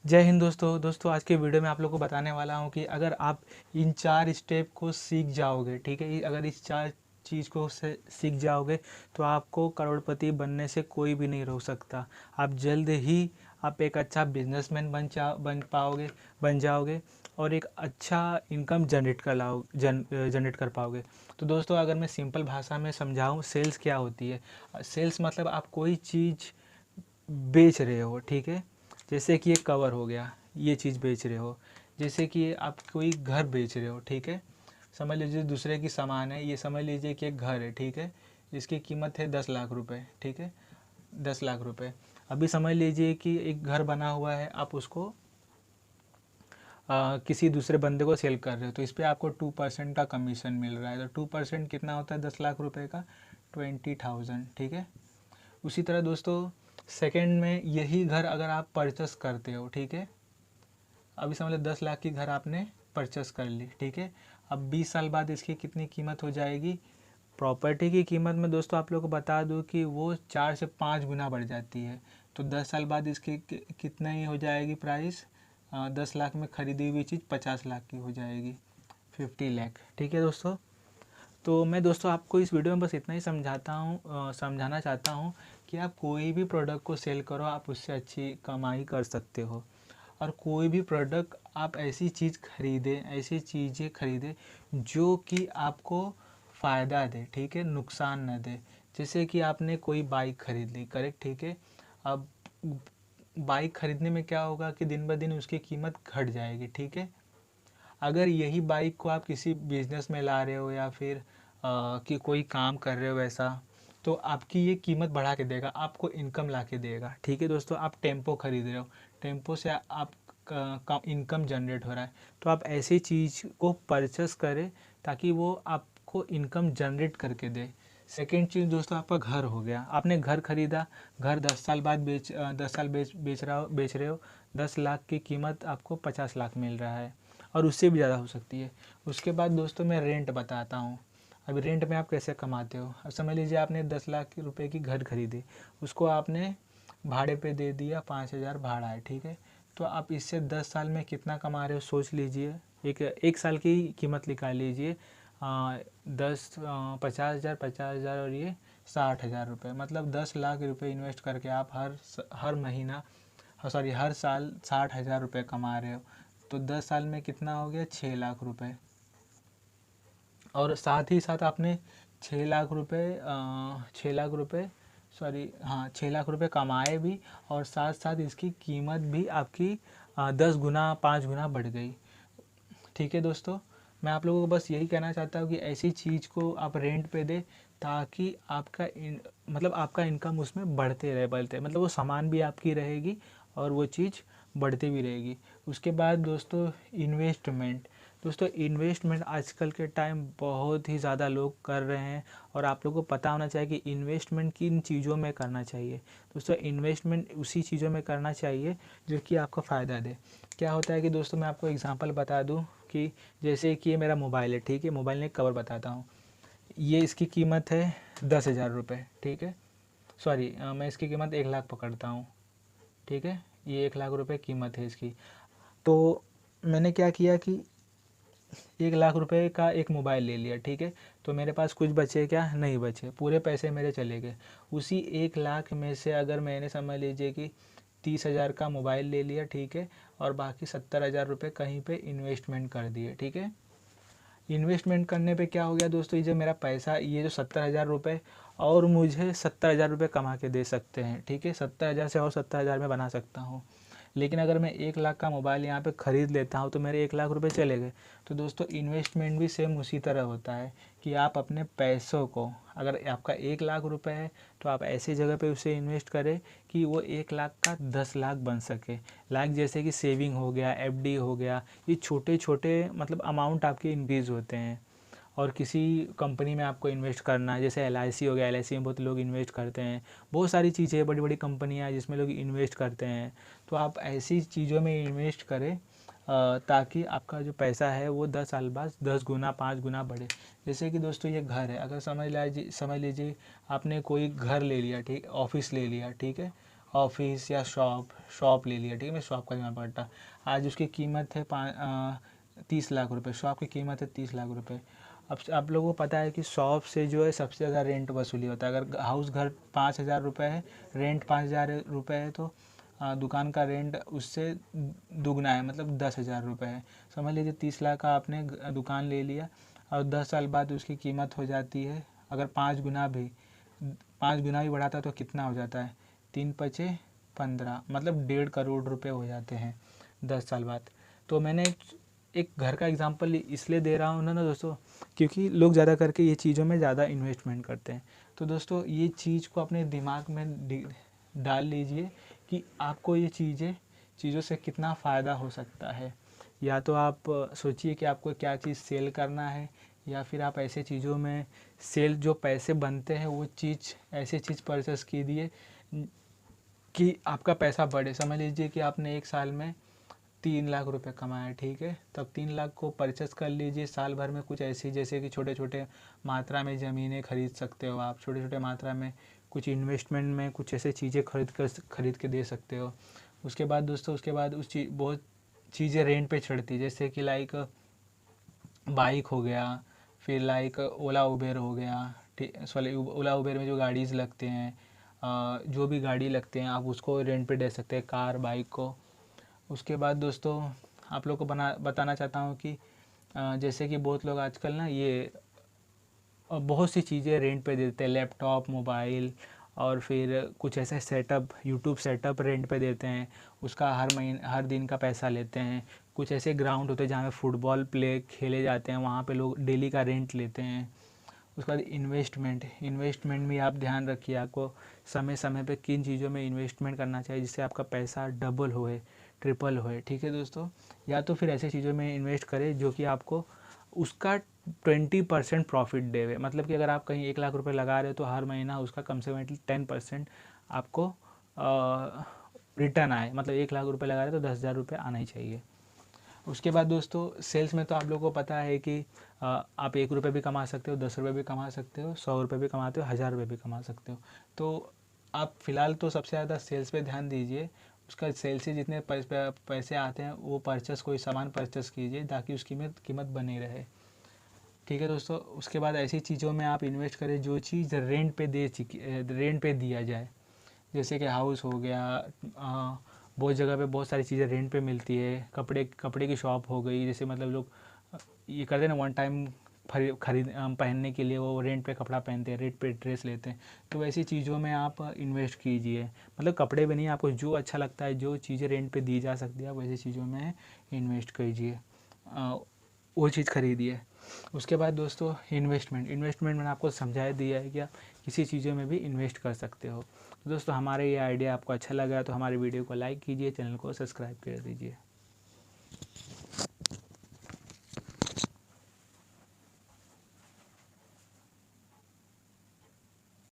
जय हिंद दोस्तों आज के वीडियो में आप लोग को बताने वाला हूँ कि अगर आप इन 4 स्टेप को सीख जाओगे, ठीक है, अगर इस 4 चीज़ को से सीख जाओगे तो आपको करोड़पति बनने से कोई भी नहीं रोक सकता। आप जल्द ही आप एक अच्छा बिजनेसमैन बन जाओगे और एक अच्छा इनकम जनरेट कर पाओगे। तो दोस्तों अगर मैं सिंपल भाषा में समझाऊँ, सेल्स क्या होती है। सेल्स मतलब आप कोई चीज़ बेच रहे हो, ठीक है। जैसे कि ये कवर हो गया, ये चीज़ बेच रहे हो। जैसे कि आप कोई घर बेच रहे हो, ठीक है। समझ लीजिए दूसरे की सामान है, ये समझ लीजिए कि एक घर है, ठीक है। इसकी कीमत है 10 लाख रुपए, ठीक है, 10 लाख रुपए। अभी समझ लीजिए कि एक घर बना हुआ है, आप उसको किसी दूसरे बंदे को सेल कर रहे हो, तो इस पर आपको 2% का कमीशन मिल रहा है। तो 2% कितना होता है 10 लाख रुपए का? 20,000, ठीक है। उसी तरह दोस्तों सेकंड में यही घर अगर आप परचेस करते हो, ठीक है। अभी समझ लो 10 लाख की घर आपने परचेस कर ली, ठीक है। अब 20 साल बाद इसकी कितनी कीमत हो जाएगी? प्रॉपर्टी की कीमत में दोस्तों आप लोग को बता दूं कि वो 4 से 5 गुना बढ़ जाती है। तो 10 साल बाद इसकी कितना ही हो जाएगी प्राइस? 10 लाख में खरीदी हुई चीज़ 50 लाख की हो जाएगी, 50 लाख, ठीक है दोस्तों। तो मैं दोस्तों आपको इस वीडियो में बस इतना ही समझाना चाहता हूँ कि आप कोई भी प्रोडक्ट को सेल करो, आप उससे अच्छी कमाई कर सकते हो। और कोई भी प्रोडक्ट आप ऐसी चीज़ें खरीदें जो कि आपको फ़ायदा दे, ठीक है, नुकसान न दे। जैसे कि आपने कोई बाइक खरीद ली, करेक्ट, ठीक है। अब बाइक खरीदने में क्या होगा कि दिन ब दिन उसकी कीमत घट जाएगी, ठीक है। अगर यही बाइक को आप किसी बिजनेस में ला रहे हो या फिर कि कोई काम कर रहे हो ऐसा, तो आपकी ये कीमत बढ़ा के देगा, आपको इनकम ला के देगा, ठीक है दोस्तों। आप टेम्पो खरीद रहे हो, टेम्पो से आप का इनकम जनरेट हो रहा है, तो आप ऐसी चीज़ को परचेस करें ताकि वो आपको इनकम जनरेट करके दे। सेकेंड चीज़ दोस्तों आपका घर हो गया। आपने घर खरीदा, घर 10 साल बाद 10 साल बेच रहे हो, 10 लाख की कीमत आपको 50 लाख मिल रहा है और उससे भी ज़्यादा हो सकती है। उसके बाद दोस्तों मैं रेंट बताता हूँ। अभी रेंट में आप कैसे कमाते हो। अब समझ लीजिए आपने 10 लाख रुपए की घर खरीदी, उसको आपने भाड़े पे दे दिया, 5,000 भाड़ा है, ठीक है। तो आप इससे 10 साल में कितना कमा रहे हो सोच लीजिए। एक साल की कीमत निकाल लीजिए। 50,000 और ये 60,000 रुपये, मतलब 10 लाख रुपए इन्वेस्ट करके आप हर महीना, सॉरी, हर साल 60,000 रुपये कमा रहे हो। तो 10 साल में कितना हो गया? 6 लाख रुपए। और साथ ही साथ आपने 6 लाख रुपए 6 लाख रुपए, सॉरी, हाँ, 6 लाख रुपए कमाए भी, और साथ साथ इसकी कीमत भी आपकी 10 गुना 5 गुना बढ़ गई, ठीक है दोस्तों। मैं आप लोगों को बस यही कहना चाहता हूँ कि ऐसी चीज़ को आप रेंट पे दे ताकि मतलब आपका इनकम उसमें बढ़ते मतलब वो सामान भी आपकी रहेगी और वो चीज़ बढ़ती भी रहेगी। उसके बाद दोस्तों इन्वेस्टमेंट आजकल के टाइम बहुत ही ज़्यादा लोग कर रहे हैं और आप लोगों को पता होना चाहिए कि इन्वेस्टमेंट किन चीज़ों में करना चाहिए। दोस्तों इन्वेस्टमेंट उसी चीज़ों में करना चाहिए जो कि आपको फ़ायदा दे। क्या होता है कि दोस्तों मैं आपको एग्जांपल बता दूं कि जैसे कि ये मेरा मोबाइल है, ठीक है। मोबाइल ने कवर बताता हूँ, ये इसकी कीमत है 10,000 रुपये, ठीक है। सॉरी, मैं इसकी कीमत 1 लाख पकड़ता हूँ, ठीक है। ये 1 लाख रुपये कीमत है इसकी। तो मैंने क्या किया कि 1 लाख रुपए का एक मोबाइल ले लिया, ठीक है। तो मेरे पास कुछ बचे क्या? नहीं बचे, पूरे पैसे मेरे चले गए। उसी 1 लाख में से अगर मैंने समझ लीजिए कि 30,000 का मोबाइल ले लिया, ठीक है, और बाकी 70,000 रुपये कहीं पे इन्वेस्टमेंट कर दिए, ठीक है। इन्वेस्टमेंट करने पे क्या हो गया दोस्तों, ये जो मेरा पैसा, ये जो 70,000 रुपये और मुझे 70,000 रुपये कमा के दे सकते हैं, ठीक है। 70,000 से और 70,000 में बना सकता हूँ। लेकिन अगर मैं 1 लाख का मोबाइल यहाँ पे ख़रीद लेता हूँ तो मेरे 1 लाख रुपए चले गए। तो दोस्तों इन्वेस्टमेंट भी सेम उसी तरह होता है कि आप अपने पैसों को, अगर आपका 1 लाख रुपए है तो आप ऐसी जगह पे उसे इन्वेस्ट करें कि वो 1 लाख का 10 लाख बन सके। लाइक जैसे कि सेविंग हो गया, एफडी हो गया, ये छोटे छोटे मतलब अमाउंट आपके इंक्रीज़ होते हैं। और किसी कंपनी में आपको इन्वेस्ट करना है, जैसे LIC हो गया, LIC में बहुत लोग इन्वेस्ट करते हैं। बहुत सारी चीज़ें, बड़ी बड़ी कंपनियां हैं जिसमें लोग इन्वेस्ट करते हैं। तो आप ऐसी चीज़ों में इन्वेस्ट करें ताकि आपका जो पैसा है वो 10 साल बाद 10 गुना 5 गुना बढ़े। जैसे कि दोस्तों ये घर है, अगर समझ लीजिए आपने कोई घर ले लिया, ठीक, ऑफिस ले लिया, ठीक है। ऑफिस या शॉप ले लिया, ठीक है, मैं शॉप का बीमा पड़ता, आज उसकी कीमत है 30 लाख रुपए, शॉप की कीमत है 30 लाख रुपए। अब आप लोगों को पता है कि शॉप से जो है सबसे ज़्यादा रेंट वसूली होता है। अगर हाउस घर 5,000 रुपये है, रेंट 5,000 रुपये है, तो दुकान का रेंट उससे दुगना है, मतलब 10,000 रुपये है। समझ लीजिए 30 लाख का आपने दुकान ले लिया और 10 साल बाद उसकी कीमत हो जाती है, अगर 5 गुना भी बढ़ाता है तो कितना हो जाता है, 3 पचे 15, मतलब 1.5 करोड़ रुपए हो जाते हैं 10 साल बाद। तो मैंने एक घर का एग्जांपल इसलिए दे रहा हूँ ना दोस्तों, क्योंकि लोग ज़्यादा करके ये चीज़ों में ज़्यादा इन्वेस्टमेंट करते हैं। तो दोस्तों ये चीज़ को अपने दिमाग में डाल लीजिए कि आपको ये चीज़ों से कितना फ़ायदा हो सकता है। या तो आप सोचिए कि आपको क्या चीज़ सेल करना है, या फिर आप ऐसे चीज़ों में सेल जो पैसे बनते हैं वो ऐसे चीज़ परचेस कीजिए कि आपका पैसा बढ़े। समझ लीजिए कि आपने एक साल में 3 लाख रुपए कमाए, ठीक है, तब 3 लाख को परचेस कर लीजिए। साल भर में कुछ ऐसी, जैसे कि छोटे छोटे मात्रा में ज़मीनें खरीद सकते हो आप, छोटे छोटे मात्रा में कुछ इन्वेस्टमेंट में कुछ ऐसे चीज़ें खरीद के दे सकते हो। उसके बाद दोस्तों, उसके बाद बहुत चीज़ें रेंट पे चढ़ती है, जैसे कि लाइक बाइक हो गया, फिर लाइक ओला उबेर हो गया, ठीक, सॉरी, ओला उबेर में जो गाड़ीज़ लगते हैं, जो भी गाड़ी लगते हैं आप उसको रेंट पे दे सकते हैं, कार बाइक को। उसके बाद दोस्तों आप लोग को बताना चाहता हूँ कि जैसे कि बहुत लोग आजकल ना ये बहुत सी चीज़ें रेंट पे देते हैं, लैपटॉप, मोबाइल, और फिर कुछ ऐसे सेटअप, यूट्यूब सेटअप रेंट पे देते हैं, उसका हर दिन का पैसा लेते हैं। कुछ ऐसे ग्राउंड होते हैं जहाँ पे फुटबॉल प्ले खेले जाते हैं, वहाँ पे लोग डेली का रेंट लेते हैं। उसके बाद इन्वेस्टमेंट भी आप ध्यान रखिए, आपको समय समय पे किन चीज़ों में इन्वेस्टमेंट करना चाहिए जिससे आपका पैसा डबल होए, ट्रिपल होए, ठीक है दोस्तों। या तो फिर ऐसी चीज़ों में इन्वेस्ट करें जो कि आपको उसका 20% प्रॉफिट देवे, मतलब कि अगर आप कहीं 1 लाख रुपए लगा रहे हो तो हर महीना उसका कम से कम 10% आपको रिटर्न आए, मतलब 1 लाख रुपए लगा रहे हो तो 10,000 रुपये आना ही चाहिए। उसके बाद दोस्तों सेल्स में तो आप लोगों को पता है कि आप 1 रुपये भी कमा सकते हो, 10 रुपये भी कमा सकते हो, 100 रुपये भी कमाते हो, 1,000 रुपये भी कमा सकते हो। तो आप फिलहाल तो सबसे ज़्यादा सेल्स पे ध्यान दीजिए, उसका सेल से जितने पैसे आते हैं वो कोई सामान परचेस कीजिए ताकि उसकी कीमत बनी रहे, ठीक है दोस्तों। उसके बाद ऐसी चीज़ों में आप इन्वेस्ट करें जो चीज़ रेंट पे दिया जाए, जैसे कि हाउस हो गया, बहुत जगह पे बहुत सारी चीज़ें रेंट पे मिलती है, कपड़े की शॉप हो गई, जैसे मतलब लोग ये करते हैं ना, वन टाइम पहनने के लिए वो रेंट पे कपड़ा पहनते हैं, रेंट पे ड्रेस लेते हैं, तो वैसी चीज़ों में आप इन्वेस्ट कीजिए। मतलब कपड़े भी नहीं, आपको जो अच्छा लगता है, जो चीज़ें रेंट पे दी जा सकती है, आप वैसी चीज़ों में इन्वेस्ट कीजिए, वो चीज़ खरीदिए। उसके बाद दोस्तों इन्वेस्टमेंट मैंने आपको समझा दिया है कि आप किसी चीज़ों में भी इन्वेस्ट कर सकते हो। तो दोस्तों हमारे ये आइडिया आपको अच्छा लगा तो हमारे वीडियो को लाइक कीजिए, चैनल को सब्सक्राइब कर दीजिए।